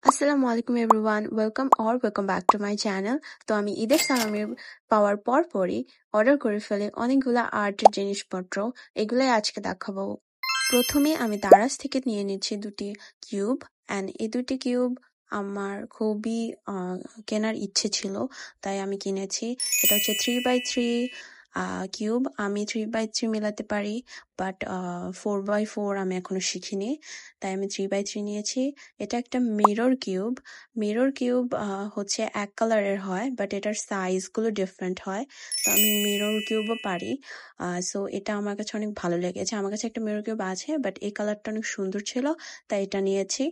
আসসালামু আলাইকুম everyone, welcome back to my channel. তো আমি ঈদের সালামি পাওয়ার পরই অর্ডার করে ফেলি অনেকগুলো আর্টের জিনিসপত্র। এগুলাই আজকে দেখাবো। প্রথমে আমি দারাজ থেকে নিয়ে নিচ্ছি দুটি কিউব, অ্যান্ড এই দুটি কিউব আমার খুবই কেনার ইচ্ছে ছিল, তাই আমি কিনেছি। এটা হচ্ছে 3x3 কিউব। আমি 3x3 মেলাতে পারি, বাট 4x4 আমি এখনো শিখিনি, তাই আমি 3x3 নিয়েছি। এটা একটা মিরর কিউব হচ্ছে এক কালারের হয়, বাট এটার সাইজগুলো ডিফারেন্ট হয়। তো আমি মিরর কিউবও পারি, সো এটা আমার কাছে অনেক ভালো লেগেছে। আমার কাছে একটা মিরর কিউব আছে, বাট এই কালারটা অনেক সুন্দর ছিল, তাই এটা নিয়েছি।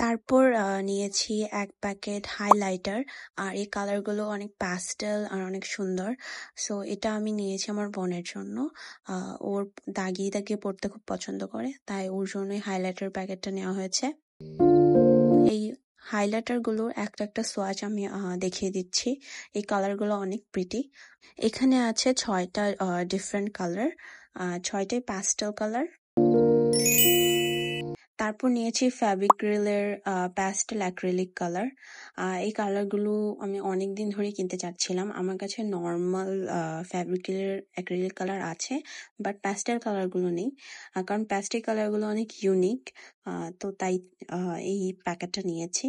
তারপর নিয়েছি এক প্যাকেট হাইলাইটার, আর এই কালারগুলো অনেক প্যাস্টেল আর অনেক সুন্দর। সো এটা আমি নিয়েছি আমার বোনের জন্য। ওর দাগিয়ে দাগিয়ে পড়তে খুব পছন্দ করে, তাই ওর জন্যই হাইলাইটার প্যাকেটটা নেওয়া হয়েছে। এই হাইলাইটারগুলোর একটা সোয়াচ আমি দেখিয়ে দিচ্ছি। এই কালারগুলো অনেক প্রিটি। এখানে আছে 6টা ডিফারেন্ট কালার, 6টাই প্যাস্টেল কালার। তারপর নিয়েছি ফেভিক্রিলের প্যাস্টেল অ্যাক্রিলিক কালার। এই কালারগুলো আমি অনেকদিন ধরে কিনতে চাচ্ছিলাম। আমার কাছে নর্মাল ফেভিক্রিলের অ্যাক্রিলিক কালার আছে, বাট প্যাস্টেল কালারগুলো নেই, কারণ প্যাস্টেল কালারগুলো অনেক ইউনিক। তো তাই এই প্যাকেটটা নিয়েছি।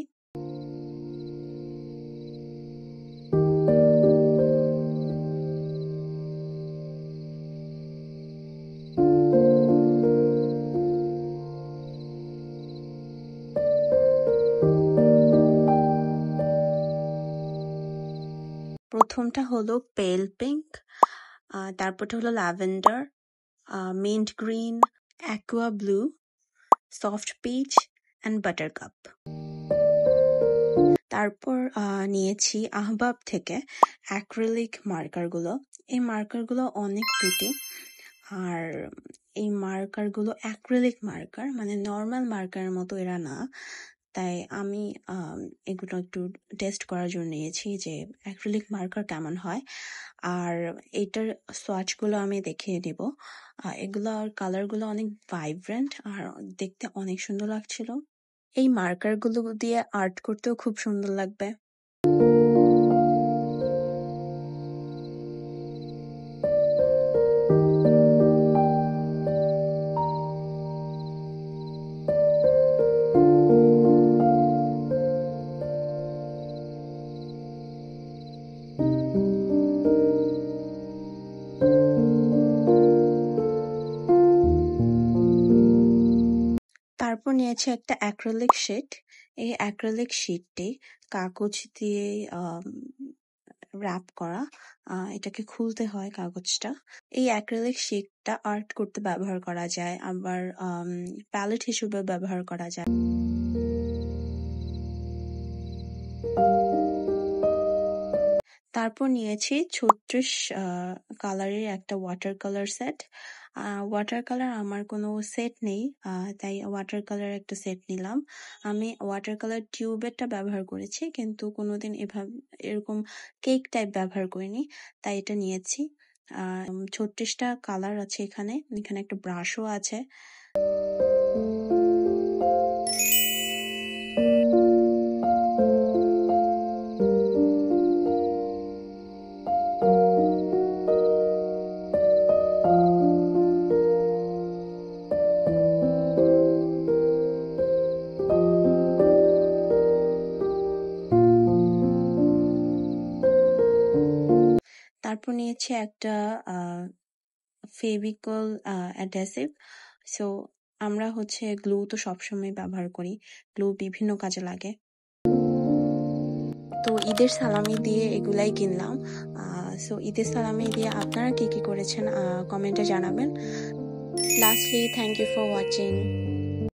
প্রথমটা হলো পেল পিঙ্ক, তারপরটা হলো lavender, mint green, aqua blue, soft peach and buttercup. তারপর নিয়েছি আহবাব থেকে অ্যাক্রিলিক মার্কারগুলো। এই মার্কারগুলো অনেক প্রিটি, আর এই মার্কারগুলো অ্যাক্রিলিক মার্কার, মানে নর্মাল মার্কারের মতো এরা না। তাই আমি এগুলো একটু টেস্ট করার জন্য নিয়েছি যে অ্যাক্রিলিক মার্কার কেমন হয়। আর এটার সোয়াচগুলো আমি দেখিয়ে দিব। এগুলোর কালারগুলো অনেক ভাইব্রেন্ট আর দেখতে অনেক সুন্দর লাগছিল। এই মার্কারগুলো দিয়ে আর্ট করতেও খুব সুন্দর লাগবে। তারপর নিয়েছি একটা অ্যাক্রিলিক শিট। এই অ্যাক্রিলিক শিটটি কাগজ দিয়ে র‍্যাপ করা। এটাকে খুলতে হয় কাগজটা। এই অ্যাক্রিলিক শিটটা আর্ট করতে ব্যবহার করা যায়, আবার প্যালেট হিসেবে ব্যবহার করা যায়। তারপর নিয়েছি 36 কালারের একটা water colour set. Water colour আমার কোনো সেট নেই, তাই ওয়াটার কালার একটা সেট নিলাম। আমি ওয়াটার কালার টিউবেরটা ব্যবহার করেছি, কিন্তু কোনোদিন এরকম কেক টাইপ ব্যবহার করিনি, তাই এটা নিয়েছি। 36টা কালার আছে এখানে একটা ব্রাশও আছে। তারপর নিয়েছি একটা ফেভিকল অ্যাডহেসিভ। সো আমরা হচ্ছে গ্লু তো সবসময় ব্যবহার করি, গ্লু বিভিন্ন কাজে লাগে। তো ঈদের সালামি দিয়ে এগুলাই কিনলাম। সো ঈদের সালামি দিয়ে আপনারা কি করেছেন কমেন্টে জানাবেন। Lastly, thank you for watching.